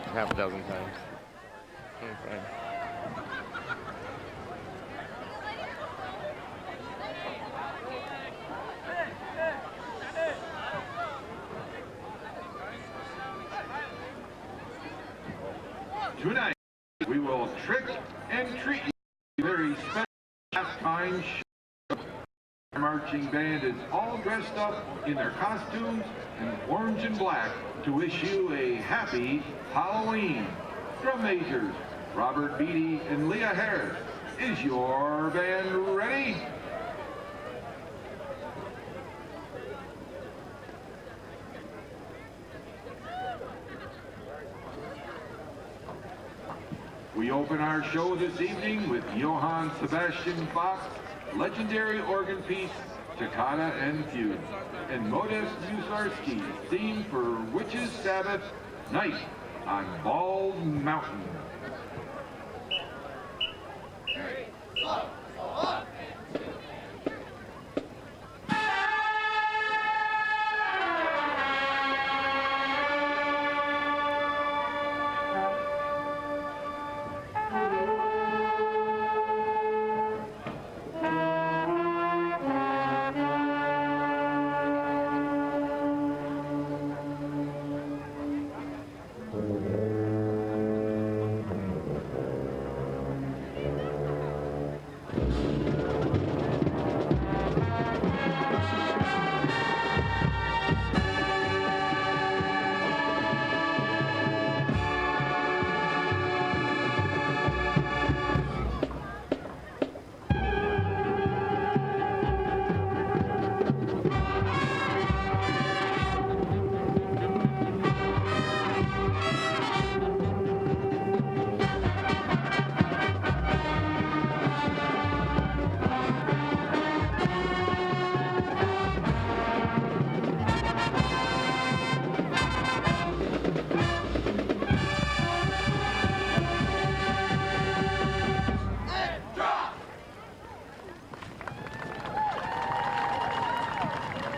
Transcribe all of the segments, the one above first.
half a dozen times. Okay. Tonight, we will trick and treat you a very special halftime show. Our marching band is all dressed up in their costumes in orange and black to wish you a happy Halloween. Drum majors Robert Beatty and Leah Harris. Is your band ready? We open our show this evening with Johann Sebastian Bach's legendary organ piece, Toccata and Fugue, and Modest Mussorgsky's theme for Witches' Sabbath, Night on Bald Mountain.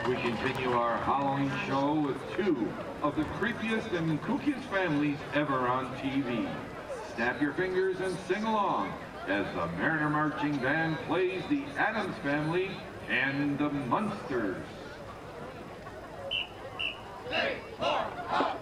We continue our Halloween show with two of the creepiest and kookiest families ever on TV. Snap your fingers and sing along as the Mariner Marching Band plays the Addams Family and the Munsters. 3, 4, up!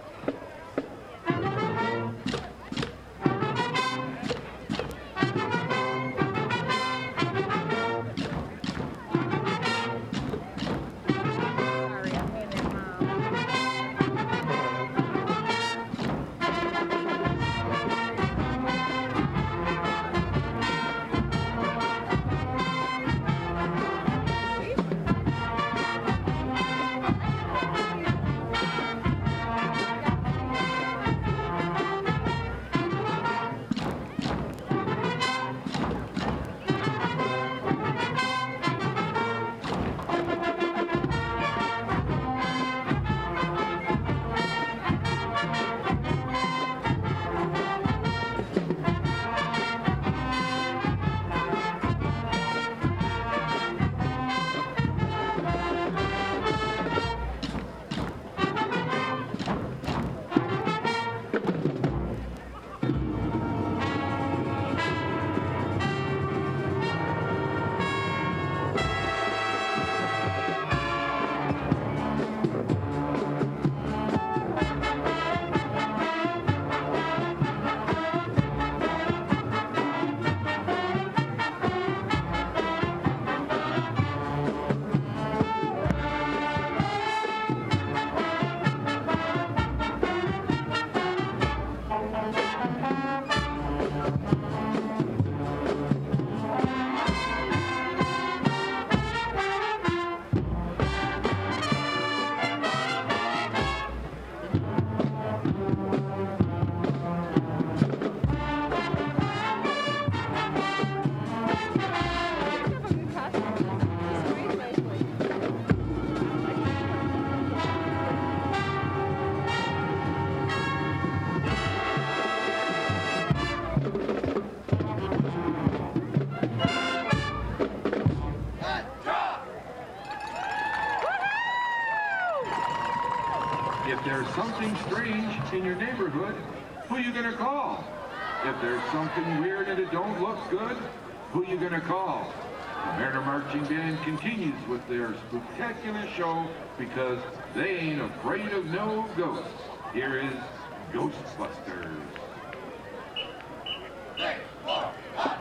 If there's something strange in your neighborhood, Who you gonna call? If there's something weird and it don't look good, who you gonna call? The Mariner Marching Band continues with their spectacular show because they ain't afraid of no ghosts. Here is Ghostbusters. 3, 4, 1.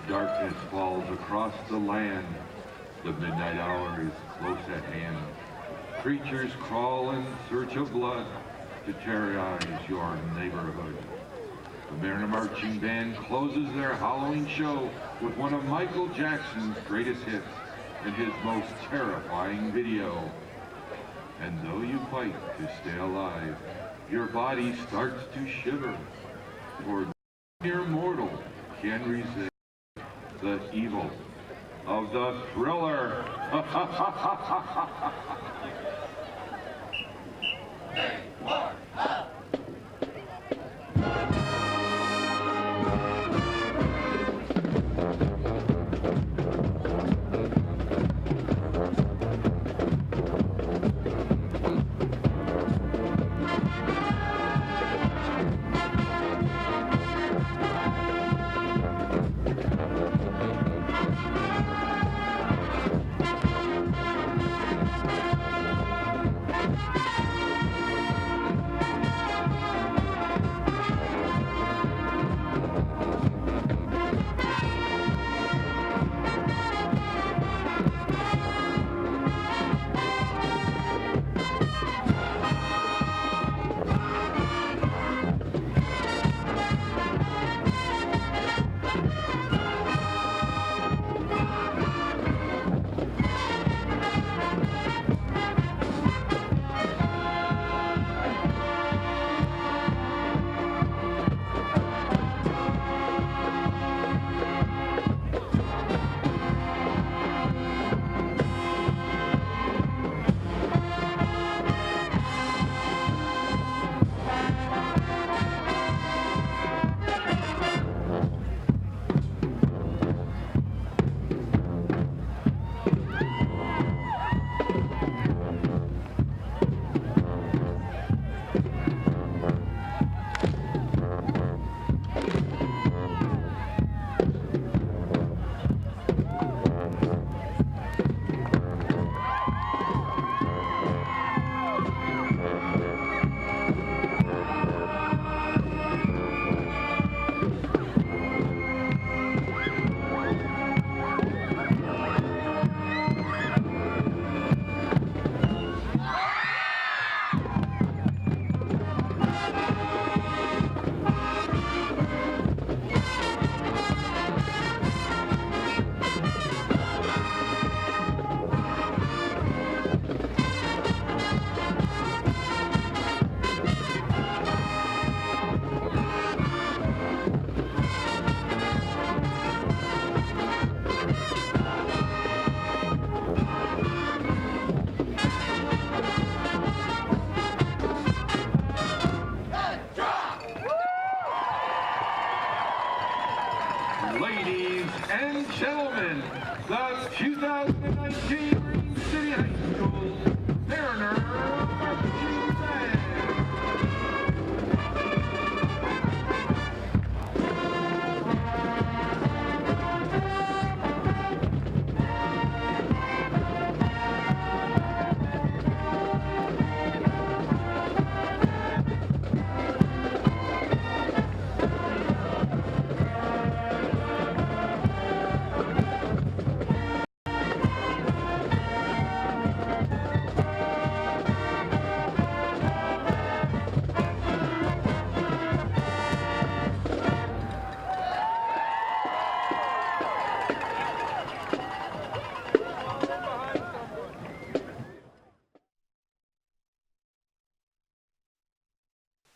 Darkness falls across the land. The midnight hour is close at hand. Creatures crawl in search of blood to terrorize your neighborhood. The Mariner Marching Band closes their Halloween show with one of Michael Jackson's greatest hits and his most terrifying video. And though you fight to stay alive, your body starts to shiver, for mere mortal can resist the evil of the thriller. 3, 4, 1.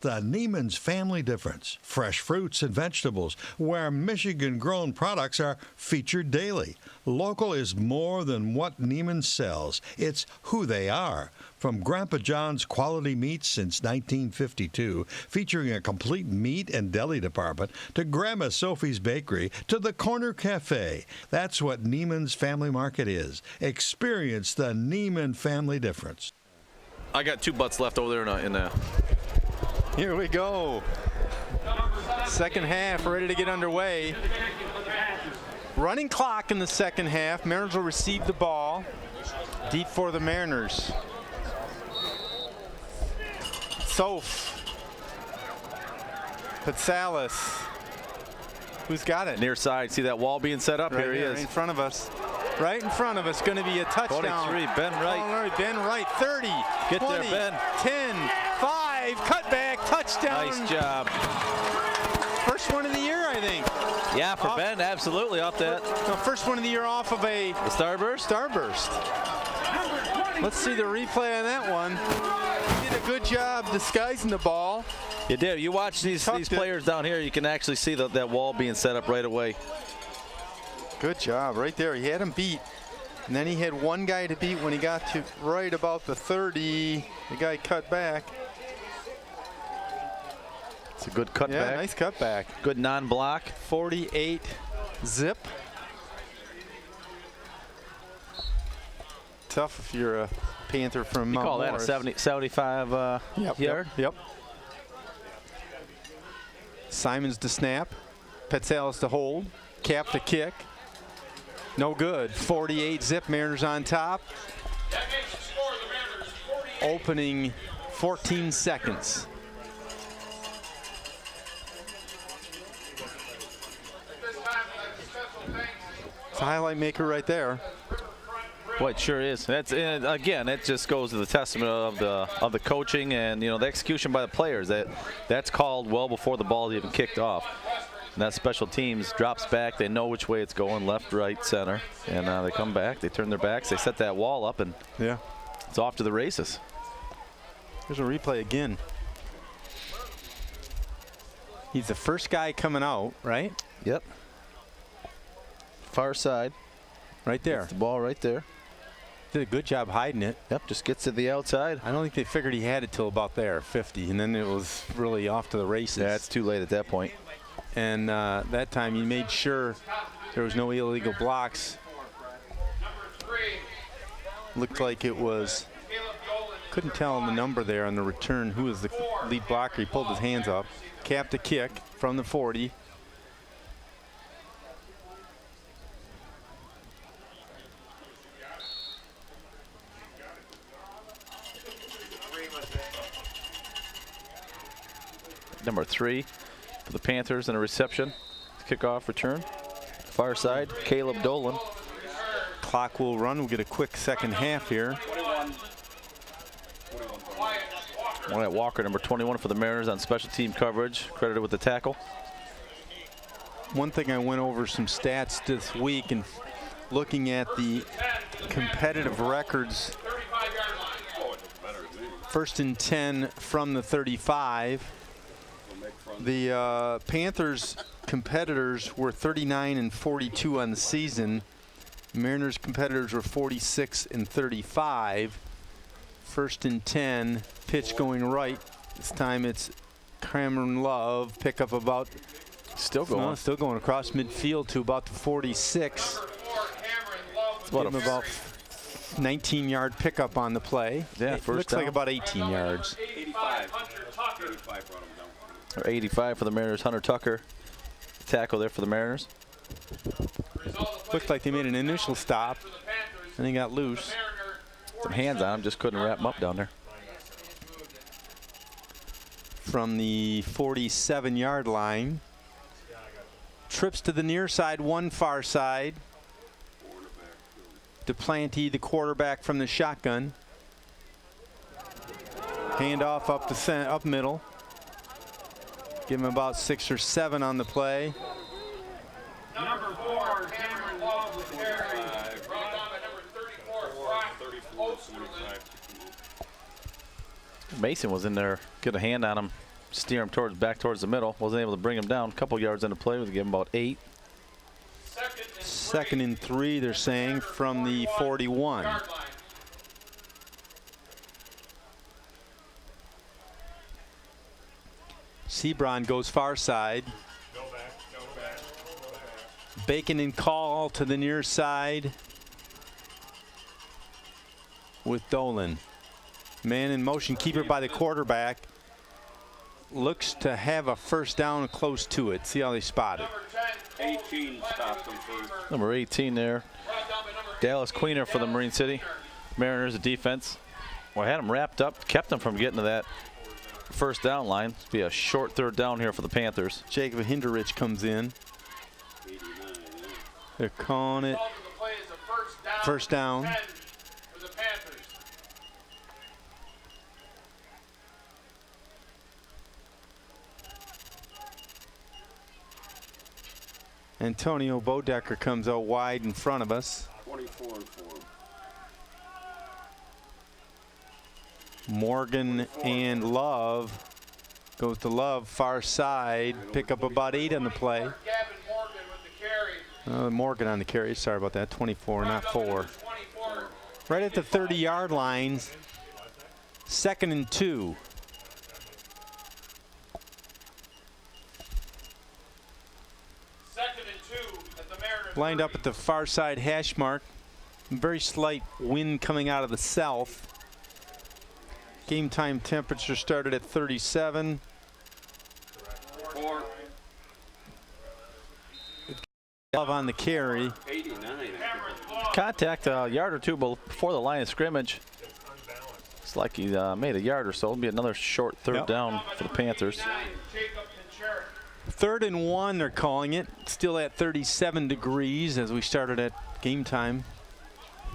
The Neiman's Family Difference. Fresh fruits and vegetables, where Michigan-grown products are featured daily. Local is more than what Neiman sells. It's who they are. From Grandpa John's quality meats since 1952, featuring a complete meat and deli department, to Grandma Sophie's Bakery, to the Corner Cafe. That's what Neiman's Family Market is. Experience the Neiman Family Difference. I got 2 butts left over there in the. Here we go. Second half ready to get underway. Running clock in the second half. Mariners will receive the ball. Deep for the Mariners. Soph. Patsalis. Who's got it? Near side. See that wall being set up? Right here he is. In front of us. Right in front of us. Going to be a touchdown. 23. Ben Wright. Ben Wright. 30. Get 20, there, Ben. 10. 5. Cutback. Touchdown. Nice job. First one of the year, I think. Yeah, for Ben, absolutely off that. No, first one of the year off of a starburst. Let's see the replay on that one. He did a good job disguising the ball. You did. You watch these players down here, you can actually see that wall being set up right away. Good job right there. He had him beat. And then he had one guy to beat when he got to right about the 30. The guy cut back. It's a good cutback. Yeah, nice cutback. Good non-block. 48 zip. Tough if you're a Panther from Mount call Morris. that a 75 yard? Yep. Simons to snap. Petsalis to hold. Cap to kick. No good. 48 zip. Mariners on top. Opening 14 seconds. It's a highlight maker right there. Boy, it sure is. That's again. It just goes to the testament of the coaching and the execution by the players. That's called well before the ball is even kicked off. And that special teams drops back. They know which way it's going, left, right, center, and they come back. They turn their backs. They set that wall up, and it's off to the races. Here's a replay again. He's the first guy coming out, right? Yep. Far side. Right there. That's the ball right there. Did a good job hiding it. Yep, just gets to the outside. I don't think they figured he had it till about there, 50, and then it was really off to the races. Yeah, it's too late at that point. And that time he made sure there was no illegal blocks. Looked like it was, couldn't tell the number there on the return who was the lead blocker. He pulled his hands up. Cap to kick from the 40. Number 3 for the Panthers and a reception. Kickoff return. Far side, Caleb Dolan. Clock will run. We'll get a quick second half here. Wyatt Walker, number 21 for the Mariners on special team coverage, credited with the tackle. One thing I went over some stats this week and looking at the competitive records. 1st and 10 from the 35. The Panthers competitors were 39 and 42 on the season. Mariners competitors were 46 and 35. 1st and 10, pitch going right. This time it's Cameron Love. Pick up about still going across midfield to about the 46. It's about 19-yard pickup on the play. Yeah, it first looks down. like about 18 yards. 85 for the Mariners. Hunter Tucker, tackle there for the Mariners. Looked like they made an initial stop and he got loose. Some hands on him, just couldn't wrap him up down there. From the 47-yard line. Trips to the near side, one far side. Duplanty, the quarterback from the shotgun. Handoff up middle. Give him about 6 or 7 on the play. Number 4, Cameron Love with carry. Brought down by number 34, Mason was in there, get a hand on him steer him back towards the middle. Wasn't able to bring him down. A couple yards into play. We give him about 8. Second and 3, they're saying, from the 41. Sebron goes far side. Bacon and Call to the near side with Dolan. Man in motion, keeper by the quarterback. Looks to have a first down close to it. See how they spot it. 18 stopped them first. Number 18 there. Dallas Queener for the Marine City Mariners, the defense. Well, had him wrapped up, kept him from getting to that first down line. It'll be a short third down here for the Panthers. Jacob Hinderich comes in. They're calling it first down. Antonio Bodecker comes out wide in front of us. 24 and 4. Morgan and Love. Goes to Love, far side. Pick up about 8 on the play. Morgan on the carry. Sorry about that. 24, not 4. Right at the 30-yard line. 2nd and 2. Lined up at the far side hash mark. Very slight wind coming out of the south. Game time temperature started at 37. 4. Love on the carry. 89. Contact a yard or two before the line of scrimmage. It's like he made a yard or so. It'll be another short third down for the Panthers. 3rd and 1, they're calling it. Still at 37 degrees as we started at game time.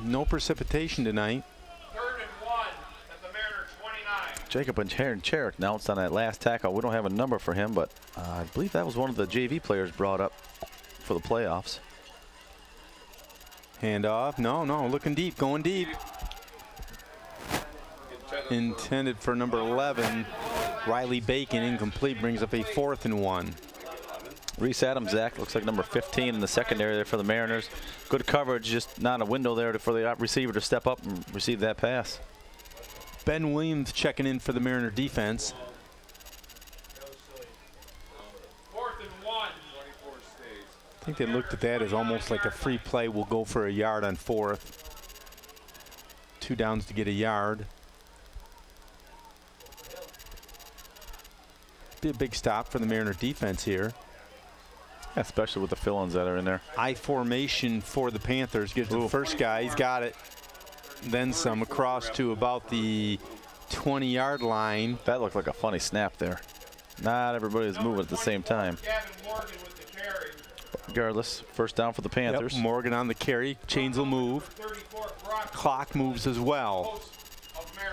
No precipitation tonight. 3rd and 1 at the Mariner 29. Jacob Cherrick announced on that last tackle. We don't have a number for him, but I believe that was one of the JV players brought up for the playoffs. Handoff. No, looking deep, going deep. Intended for number 11. Riley Bacon, incomplete, brings up a 4th and 1. Reese Adams, Zach, looks like number 15 in the secondary there for the Mariners. Good coverage, just not a window there for the receiver to step up and receive that pass. Ben Williams checking in for the Mariner defense. 4th and 1. I think they looked at that as almost like a free play. We'll go for a yard on 4th. 2 downs to get a yard. Be a big stop for the Mariner defense here. Especially with the fill-ins that are in there. I formation for the Panthers. Gives the first guy. He's got it. Then some across to about the 20-yard line. That looked like a funny snap there. Not everybody's moving at the same time. Regardless, first down for the Panthers. Yep, Morgan on the carry. Chains will move. Clock moves as well.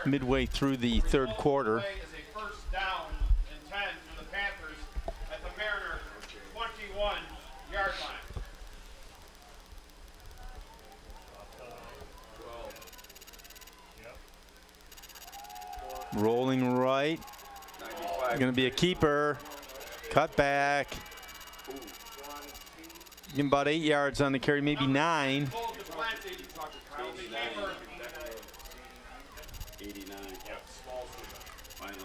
Midway through the 3rd quarter. Rolling right. Going to be a keeper. Cut back. Give him about 8 yards on the carry, maybe 9. 89.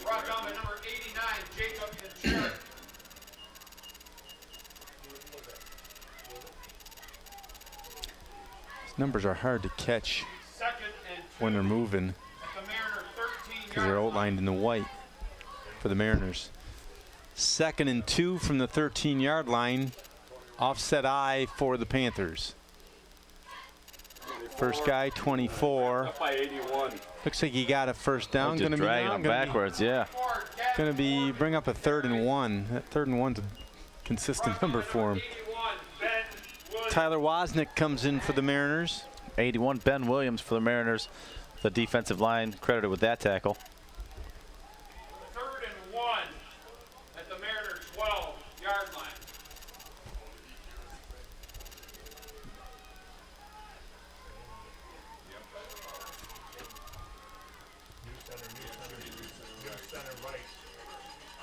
Brought down by number 89, Jacob Cherrick. These numbers are hard to catch when they're moving because they're outlined in the white for the Mariners. 2nd and 2 from the 13-yard line. Offset eye for the Panthers. First guy, 24. Up by 81. Looks like he got a first down. Just dragging him backwards, yeah. Going to be bring up a 3rd and 1. That 3rd and 1's a consistent number for him. Tyler Wozniak comes in for the Mariners. 81, Ben Williams for the Mariners. The defensive line credited with that tackle. 3rd and 1 at the Mariner 12-yard line.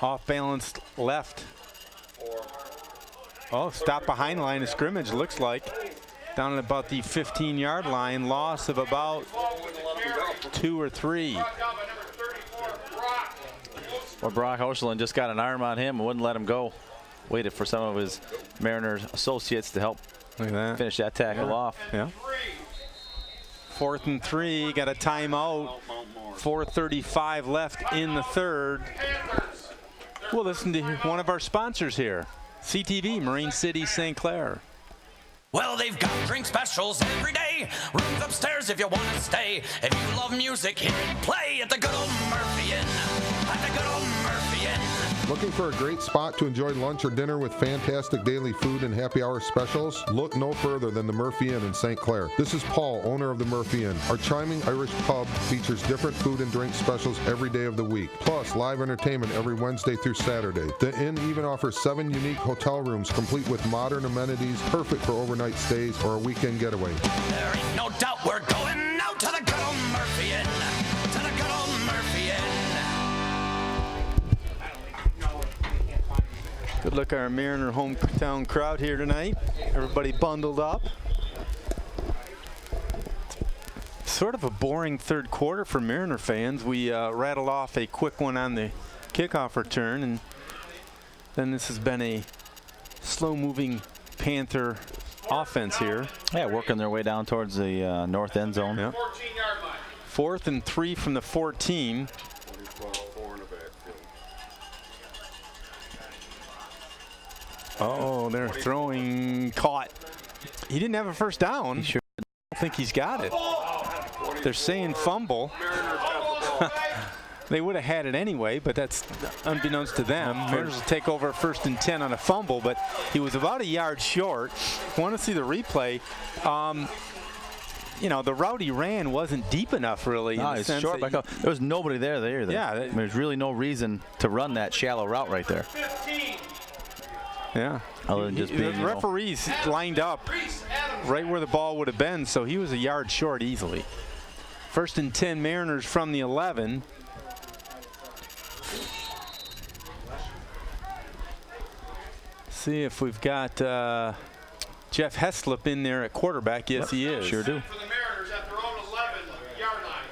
Off balance left. Oh, stop behind line of scrimmage, looks like. Down at about the 15-yard line. Loss of about 2 or 3. Well, Brock Osterlund just got an arm on him and wouldn't let him go. Waited for some of his Mariners associates to help finish that tackle off. Yeah. 4th and 3, got a timeout. 4:35 left in the third. We'll listen to one of our sponsors here. CTV, Marine City, St. Clair. Well, they've got drink specials every day. Rooms upstairs if you want to stay. If you love music, hear it play at the good old Murphy Inn. At the good old Murphy Inn. Looking for a great spot to enjoy lunch or dinner with fantastic daily food and happy hour specials? Look no further than the Murphy Inn in St. Clair. This is Paul, owner of the Murphy Inn. Our charming Irish pub features different food and drink specials every day of the week, plus live entertainment every Wednesday through Saturday. The inn even offers 7 unique hotel rooms complete with modern amenities, perfect for overnight stays or a weekend getaway. There ain't no doubt we're going out to the good old Murphy Inn. To the good old Murphy Inn. Good look at our Mariner hometown crowd here tonight. Everybody bundled up. Sort of a boring third quarter for Mariner fans. We rattled off a quick one on the kickoff return, and then this has been a slow-moving Panther offense here. Yeah, working their way down towards the north end zone. Yep. 4th and 3 from the 14. Oh, they're throwing, caught. He didn't have a first down. He sure I don't think he's got it. They're saying fumble. They would have had it anyway, but that's unbeknownst to them. Mariners will take over 1st and 10 on a fumble, but he was about a yard short. Want to see the replay. You know, the route he ran wasn't deep enough, really. No, it's short. There was nobody there either. Yeah. There's really no reason to run that shallow route right there. Yeah. Other than just being, the referees lined up right where the ball would have been, so he was a yard short easily. 1st and 10 Mariners from the 11. See if we've got Jeff Heslop in there at quarterback. Yes, he is. Sure do. For the Mariners at their own 11-yard line.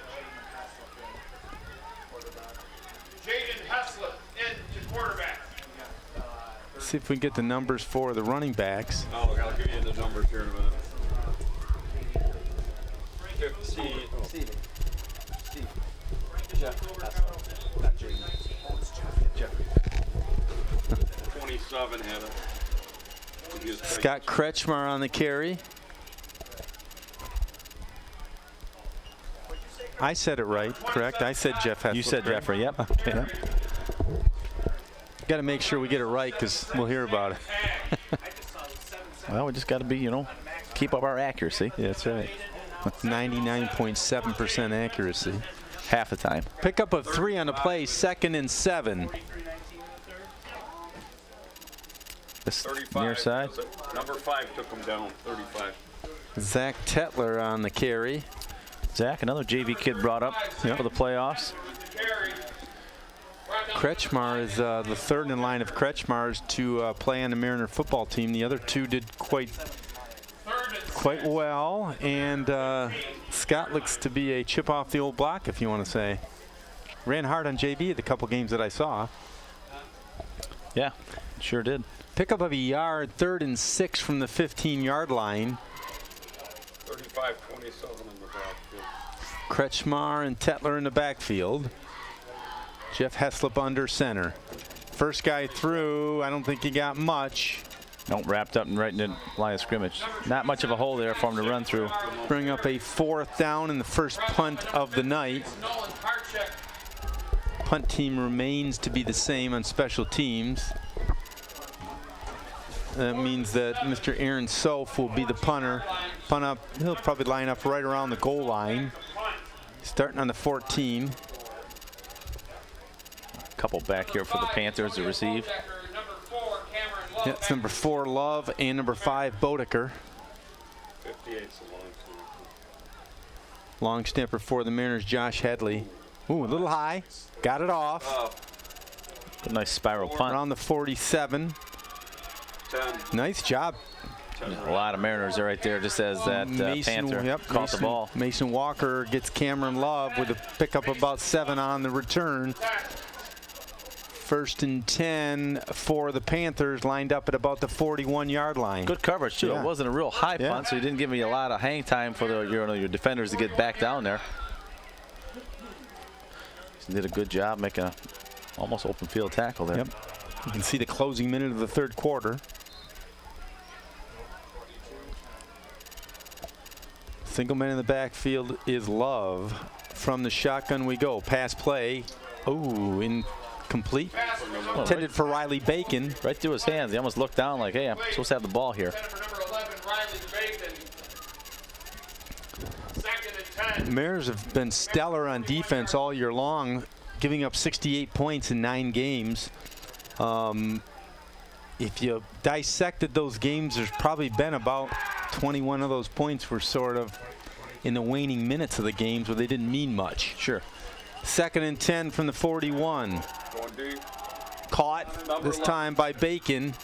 Jaden Heslop into quarterback. See if we can get the numbers for the running backs. Oh, I'll give you the numbers here in a minute. 27 had it. Scott Kretschmar on the carry. I said it right, correct? I said Jeff Heslop. You said Jeffrey, yep. Okay. Got to make sure we get it right because we'll hear about it. Well, we just got to be, you know, keep up our accuracy. Yeah, that's right. 99.7% accuracy. Half the time. Pickup of 3 on the play, 2nd and 7. This 35. near side. Number 5 took him down. 35. Zach Tetler on the carry. Zach, another JV kid brought up for the playoffs. Kretschmar is the 3rd in line of Kretschmars to play on the Mariner football team. The other 2 did quite well, and Scott looks to be a chip off the old block, if you want to say. Ran hard on JV at the couple games that I saw. Yeah, sure did. Pickup of a yard, 3rd and 6 from the 15-yard line. 35-27 in the backfield. Kretschmar and Tetler in the backfield. Jeff Heslop under center. First guy through, I don't think he got much. Nope, wrapped up and right in the line of scrimmage. Not much of a hole there for him to run through. Bring up a 4th down and the first punt of the night. Punt team remains to be the same on special teams. That means that Mr. Aaron Sophie will be the punter. Punt up, he'll probably line up right around the goal line. Starting on the 14. Couple back here for the Panthers to receive. Yeah, it's number 4 Love and number 5 Bodeker. 58's a long snapper. Long snapper for the Mariners, Josh Headley. Ooh, a little high. Got it off. Good, nice spiral punt. Around the 47. 10. Nice job. A lot of Mariners are right there, just as that Panther caught the ball. Mason Walker gets Cameron Love with a pickup about 7 on the return. 1st and 10 for the Panthers, lined up at about the 41-yard line. Good coverage too. Yeah. It wasn't a real high punt, so he didn't give me a lot of hang time for the your defenders to get back down there. He did a good job making a almost open field tackle there. Yep. You can see the closing minute of the 3rd quarter. Single man in the backfield is Love. From the shotgun we go. Pass play. Oh, incomplete. Intended for Riley Bacon. Right through his hands. He almost looked down like, hey, I'm supposed to have the ball here. Mariners have been stellar on defense all year long, giving up 68 points in 9 games. If you dissected those games, there's probably been about 21 of those points were sort of in the waning minutes of the games where they didn't mean much. Sure. 2nd and 10 from the 41. Going deep. Caught this time by Bacon.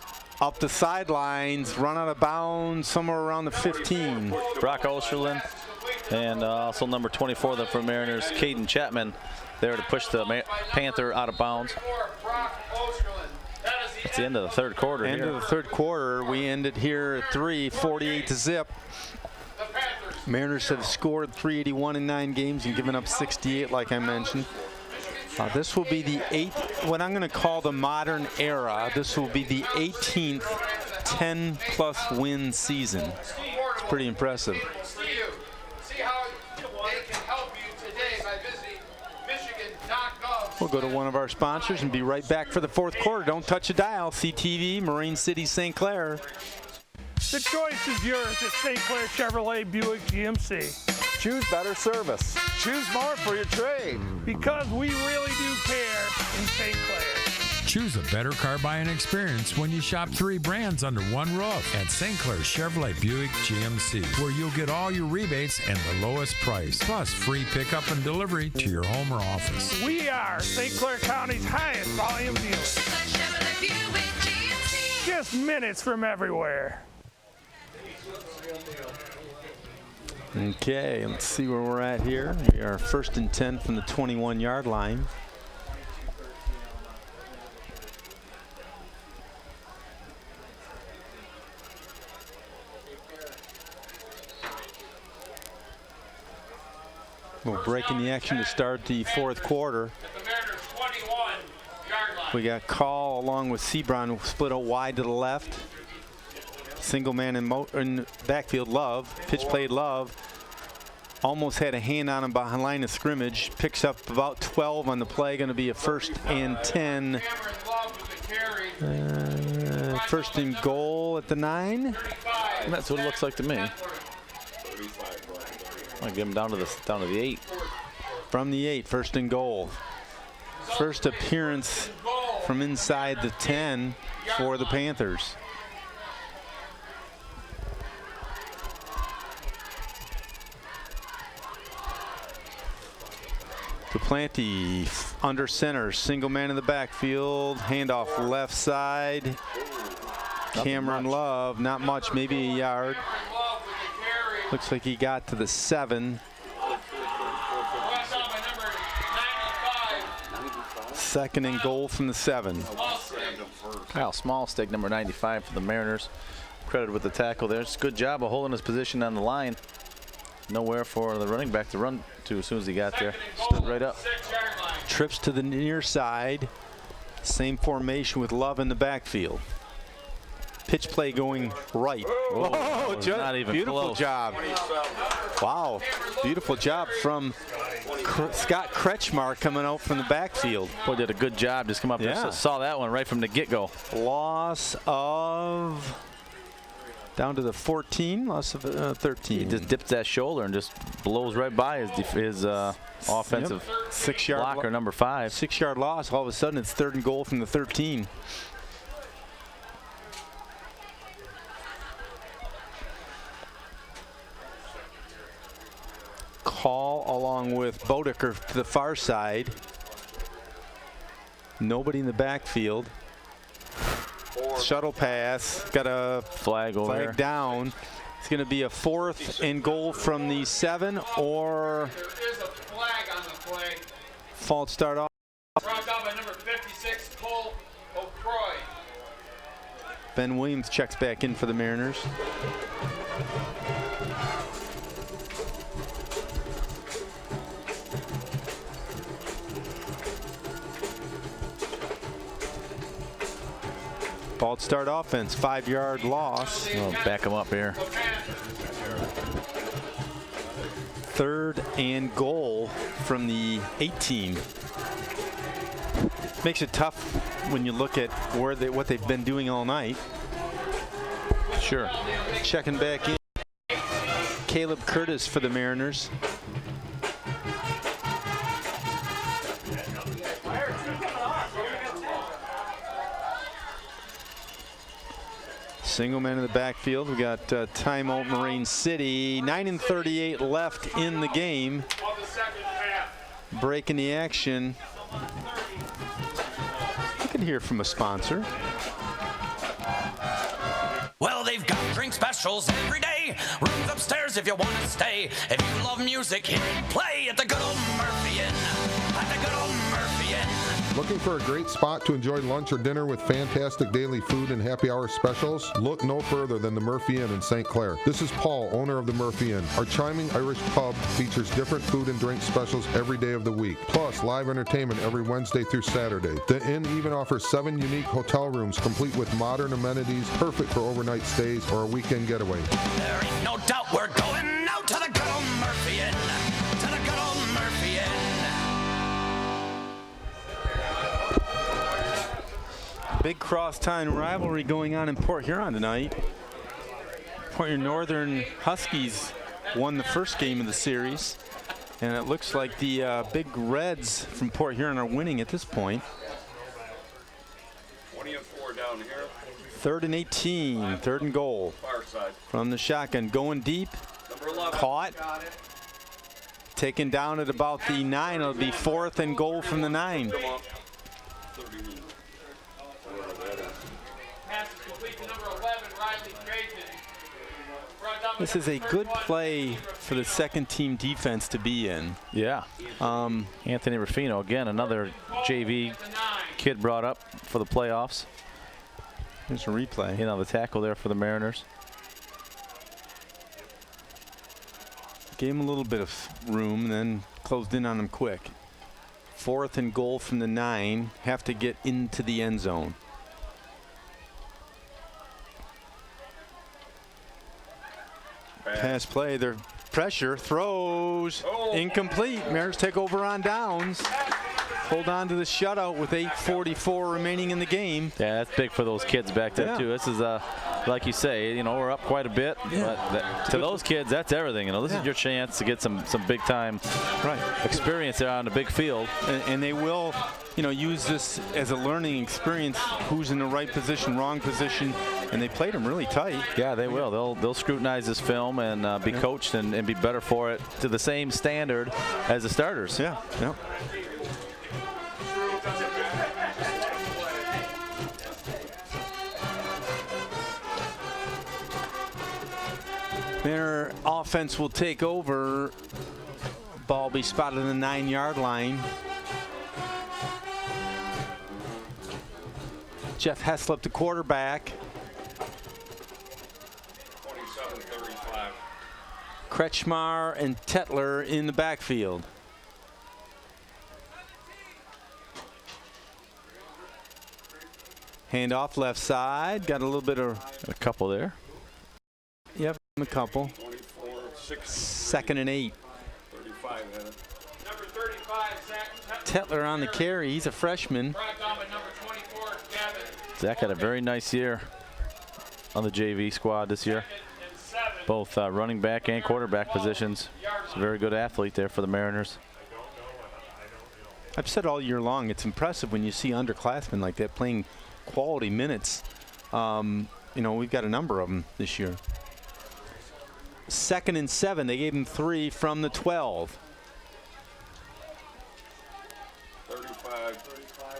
Up the sidelines, run out of bounds somewhere around the 15. Brock Osterlin and also number 24 for Mariners, Caden Chapman, there to push the Panther out of bounds. It's the end of the 3rd quarter. End of the 3rd quarter. We ended here at 3, 48-0. Mariners have scored 381 in 9 games and given up 68, like I mentioned. This will be the 8th, what I'm going to call the modern era. This will be the 18th 10-plus win season. It's pretty impressive. We'll go to one of our sponsors and be right back for the 4th quarter. Don't touch a dial. CTV, Marine City, St. Clair. The choice is yours at St. Clair Chevrolet Buick GMC. Choose better service. Choose more for your trade. Because we really do care in St. Clair. Choose a better car buying experience when you shop 3 brands under one roof at St. Clair Chevrolet Buick GMC, where you'll get all your rebates and the lowest price, plus free pickup and delivery to your home or office. We are St. Clair County's highest volume dealer. Just minutes from everywhere. Okay, let's see where we're at here. We are 1st and 10 from the 21-yard line. We'll break in the action to start the 4th quarter. We got Call along with Sebron split out wide to the left. Single man in backfield, Love. Pitch played, Love. Almost had a hand on him behind line of scrimmage. Picks up about 12 on the play. Going to be a 1st and 10. 1st and goal at the 9. And that's what it looks like to me. I'll give him down to the 8. From the 8, 1st and goal. First appearance from inside the 10 for the Panthers. Duplanty under center, single man in the backfield, handoff left side. Cameron Love, not much, maybe a yard. Looks like he got to the 7. 2nd and goal from the 7. Kyle Smallstick, number 95 for the Mariners. Credit with the tackle there. It's a good job of holding his position on the line. Nowhere for the running back to run to as soon as he got there. Stood right up. Trips to the near side. Same formation with Love in the backfield. Pitch play going right. Oh, not even beautiful close. Job. Wow, beautiful job from Scott Kretschmar coming out from the backfield. Boy, did a good job. Just come up there. Saw that one right from the get-go. Loss of down to the 14. Loss of 13. He just dips that shoulder and just blows right by his offensive 6-yard blocker, number 5. 6-yard loss. All of a sudden, it's 3rd and goal from the 13. Call along with Bodecker to the far side. Nobody in the backfield. Shuttle pass. Got a flag over flag down. It's going to be a 4th and goal from the 7, or There is a flag on the play. false start off. Brought down by number 56, Cole O'Croy. Ben Williams checks back in for the Mariners. False start offense, 5-yard loss. We'll back him up here. 3rd and goal from the 18. Makes it tough when you look at what they've been doing all night. Sure. Checking back in. Caleb Curtis for the Mariners. Single man in the backfield. We got timeout Marine City. 9:38 left in the game. Breaking the action. You can hear from a sponsor. Well, they've got drink specials every day. Rooms upstairs if you want to stay. If you love music, hit play at the good old Murphy Inn. At the good old Murphy Inn. Looking for a great spot to enjoy lunch or dinner with fantastic daily food and happy hour specials? Look no further than the Murphy Inn in St. Clair. This is Paul, owner of the Murphy Inn. Our charming Irish pub features different food and drink specials every day of the week, plus live entertainment every Wednesday through Saturday. The inn even offers 7 unique hotel rooms complete with modern amenities, perfect for overnight stays or a weekend getaway. There ain't no doubt we're going out to the good old Murphy Inn. To the good old Murphy Inn. Big cross-town rivalry going on in Port Huron tonight. Port Huron Northern Huskies won the first game of the series, and it looks like the Big Reds from Port Huron are winning at this point. 20-4 down here. 3rd and 18, 3rd and goal. Far side. From the shotgun, going deep, Number 11. caught, taken down at about the 9. It'll be 4th and goal from the 9. Come up. 30. Pass is complete to number 11, Riley Creighton. Brought down by This is a number good 31, play for the second team defense to be in. Yeah. Anthony Ruffino, again, another JV kid brought up for the playoffs. Here's a replay. The tackle there for the Mariners. Gave him a little bit of room and then closed in on him quick. 4th and goal from the 9. Have to get into the end zone. Pass play. Their pressure. Throws. Incomplete. Mariners take over on downs. Hold on to the shutout with 8:44 remaining in the game. Yeah, that's big for those kids back there, too. This is, like you say, we're up quite a bit. But to those kids, that's everything. This is your chance to get some big-time experience there on the big field. And they will, use this as a learning experience. Who's in the right position, wrong position, and they played them really tight. Yeah, they will. They'll scrutinize this film and be coached and be better for it to the same standard as the starters. Yeah. Their offense will take over. Ball will be spotted on the 9-yard line. Jeff Heslop, the quarterback. 27-35. Kretschmar and Tetler in the backfield. Handoff left side. Got a little bit of a couple there. Yep, a couple. 24-6. 2nd and 8. 35 had it. number 35, Zach Tetler on the carry. He's a freshman. brought down by number 24, Gavin. Zach had a very nice year on the JV squad this year. Both running back and quarterback positions. He's a very good athlete there for the Mariners. I've said all year long, it's impressive when you see underclassmen like that playing quality minutes. We've got a number of them this year. 2nd and 7. They gave him 3 from the 12.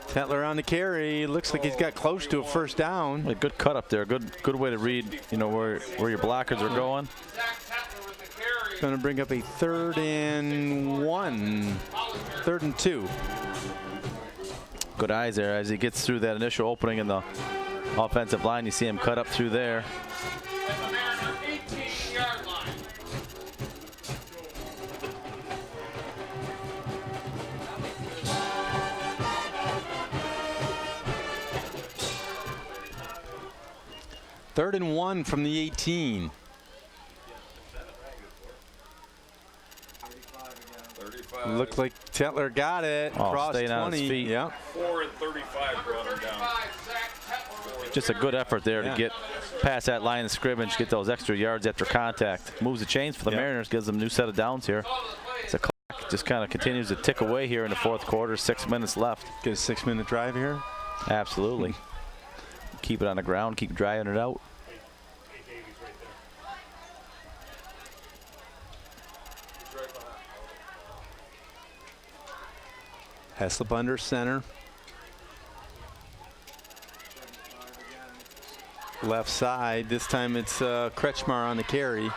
Tetler on the carry. Looks like he's got close to a first down. A good cut up there. Good way to read, you know, where your blockers are going. Going to bring up a 3rd and 1. 3rd and 2. Good eyes there as he gets through that initial opening in the offensive line. You see him cut up through there. At the Mariner 18-yard line. Third and 1 from the 18. Looked like Tetler got it. Crossed staying 20. on his feet. Yep. 4 and 35 brought him down. Just a good effort there to get past that line of scrimmage, get those extra yards after contact. Moves the chains for the Mariners, gives them a new set of downs here. The clock just kind of continues to tick away here in the 4th quarter. 6 minutes left. Get a 6-minute drive here. Absolutely. Keep it on the ground, keep driving it out. Heslop under center. Left side. This time it's Kretschmar on the carry.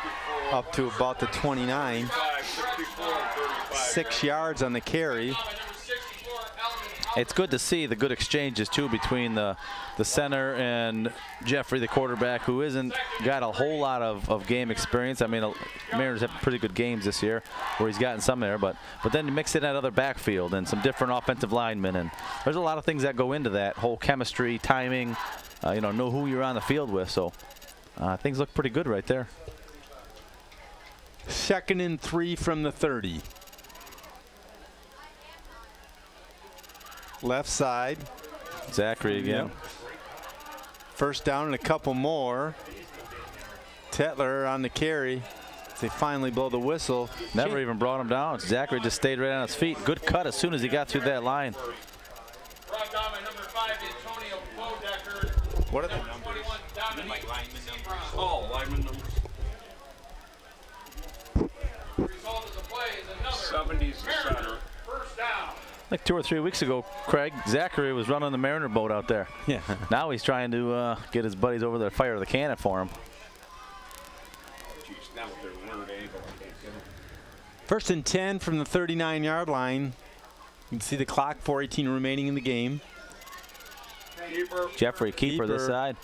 Up to about the 29. 6 yards on the carry. It's good to see the good exchanges, too, between the center and Jeffrey, the quarterback, who isn't got a whole lot of game experience. I mean, Mariners have pretty good games this year where he's gotten some there, but then you mix in that other backfield and some different offensive linemen. And there's a lot of things that go into that whole chemistry, timing, you know who you're on the field with. So things look pretty good right there. 2nd and 3 from the 30. Left side. Zachary again. Yep. First down and a couple more. Tetler on the carry. They finally blow the whistle. Never even brought him down. Zachary just stayed right on his feet. Good cut as soon as he got through that line. Brought down by number 5, Antonio Bodecker. What are the Number numbers? 21, Dominique lineman numbers? Oh, lineman numbers. The result of the play is another 70's the center. first down. Like 2 or 3 weeks ago, Craig, Zachary was running the Mariner boat out there. Yeah. Now he's trying to get his buddies over there to fire the cannon for him. Jeez, now they're word able. 1st and 10 from the 39-yard line. You can see the clock, 4:18 remaining in the game. Jeffrey, keeper this side.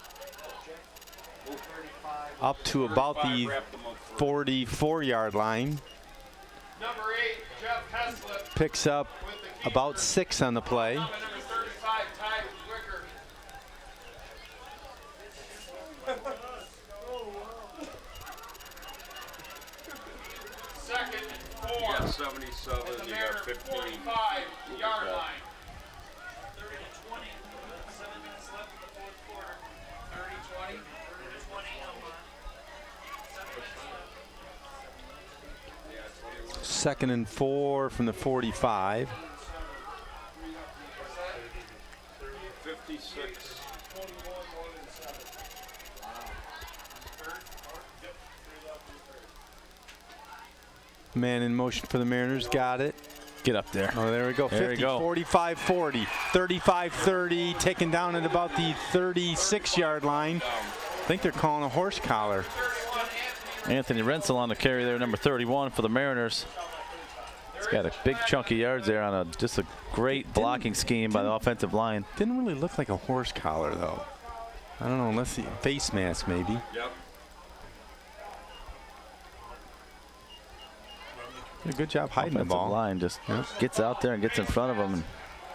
Up to about the 44-yard line. Number 8, Jeff Heslop. Picks up about 6 on the play. Number 35, Ty Wicker. Second and 4. You got 77, At the you Mariner got 15. 45-yard line. 30 to 20. 7 minutes left in the 4th quarter. 30 to 20. 30 to 20. 2nd and 4 from the 45. 56. Man in motion for the Mariners. Got it. Get up there. Oh, there we go. There 50, you go. 45-40, 35-30, taken down at about the 36-yard line. I think they're calling a horse collar. Anthony Rensel on the carry there, number 31 for the Mariners. He's got a big chunk of yards there on just a great blocking scheme by the offensive line. Didn't really look like a horse collar, though. I don't know, unless the face mask, maybe. Yep. Did a good job hiding the Offensive ball. line just gets out there and gets in front of him.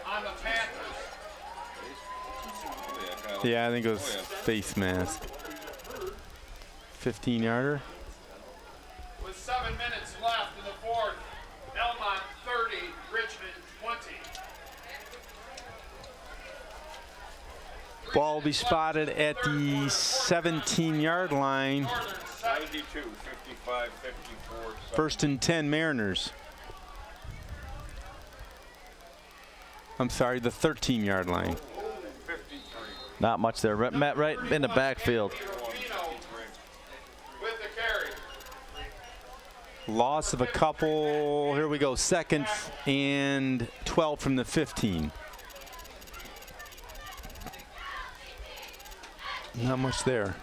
On the Panthers. Yeah, I think it was face mask. 15-yarder. With 7 minutes left in the 4th, Elmont 30, Richmond 20. Ball will be spotted at the 17-yard line. 92, 55, 54. 1st and 10 Mariners. I'm sorry, the 13-yard line. 53. Not much there. Matt right in the backfield. With the carry. Loss of a couple. Here we go. 2nd and 12 from the 15. Not much there.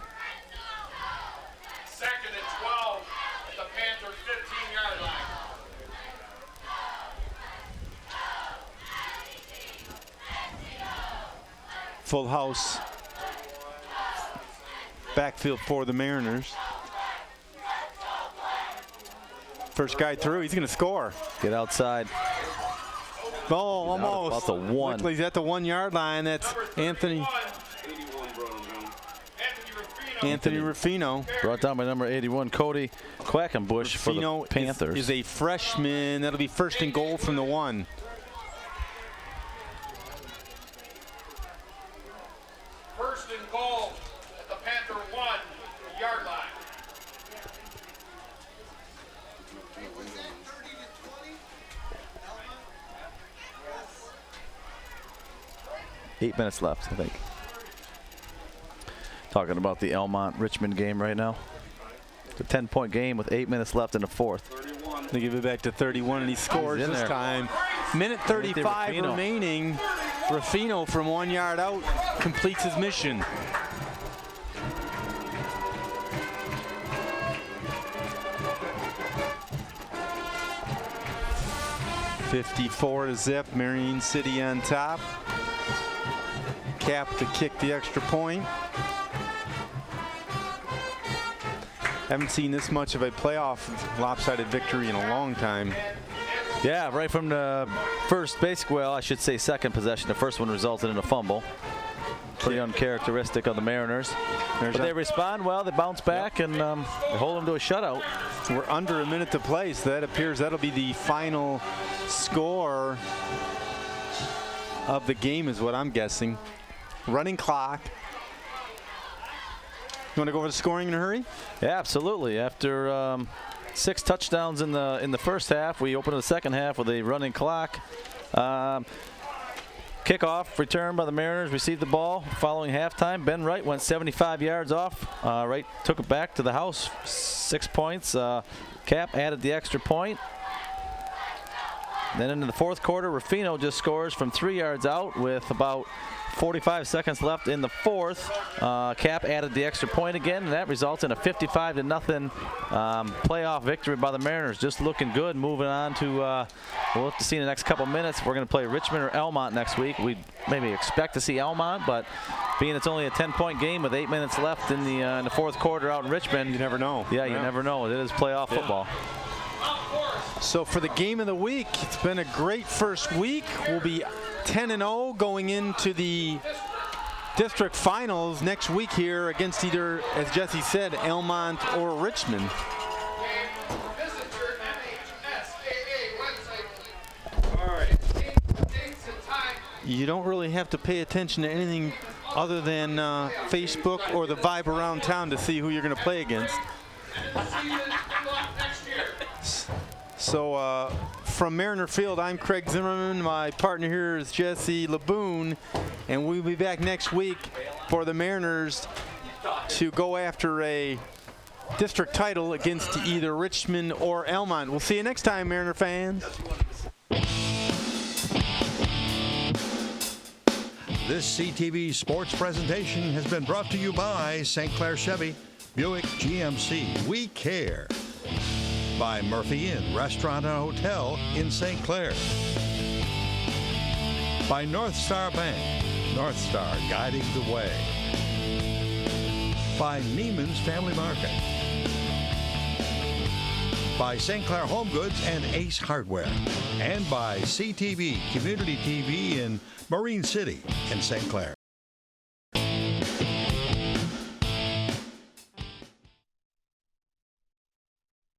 2nd and 12 at the Panther 15-yard line. Full house backfield for the Mariners. First guy through, he's going to score. Get outside. Oh, almost. About the 1. Luckily, he's at the 1 yard line. That's Anthony Ruffino. Brought down by number 81, Cody Quackenbush for the Panthers. Is a freshman. That'll be 1st and goal from the 1. First and goal at the Panther 1-yard line. Eight minutes left, I think. Talking about the Elmont-Richmond game right now. It's a 10-point game with 8 minutes left in the 4th. They give it back to 31, and he scores this time. Minute 35 remaining. Ruffino from 1 yard out completes his mission. (54-0) Marion City on top. Cap to kick the extra point. Haven't seen this much of a playoff lopsided victory in a long time. Yeah, right from the first basic, well, I should say second possession. The first one resulted in a fumble. Pretty uncharacteristic of the Mariners. But they respond well, they bounce back, and they hold them to a shutout. We're under a minute to play, so that appears that'll be the final score of the game is what I'm guessing. Running clock. You want to go over the scoring in a hurry? Yeah, absolutely. After 6 touchdowns in the first half, we opened the second half with a running clock. Kickoff return by the Mariners, received the ball following halftime. Ben Wright went 75 yards off. Wright took it back to the house, 6 points. Cap added the extra point. Then into the 4th quarter, Ruffino just scores from 3 yards out with about 45 seconds left in the 4th. Cap added the extra point again, and that results in a 55-0 playoff victory by the Mariners. Just looking good. Moving on to, we'll have to see in the next couple minutes. We're going to play Richmond or Elmont next week. We maybe expect to see Elmont, but being it's only a 10-point game with 8 minutes left in the 4th quarter out in Richmond, you never know. Yeah, you never know. It is playoff football. So for the game of the week, it's been a great first week. We'll be 10-0 going into the district finals next week here against either, as Jesse said, Elmont or Richmond. Visit your MHSAA website. All right. Dates and time. You don't really have to pay attention to anything other than Facebook or the vibe around town to see who you're going to play against. See you next year. So from Mariner Field, I'm Craig Zimmerman. My partner here is Jesse LeBoon, and we'll be back next week for the Mariners to go after a district title against either Richmond or Elmont. We'll see you next time, Mariner fans. This CTV sports presentation has been brought to you by St. Clair Chevy, Buick GMC. We care. By Murphy Inn Restaurant and Hotel in St. Clair. By North Star Bank, North Star guiding the way. By Neiman's Family Market. By St. Clair Home Goods and Ace Hardware. And by CTV Community TV in Marine City in St. Clair.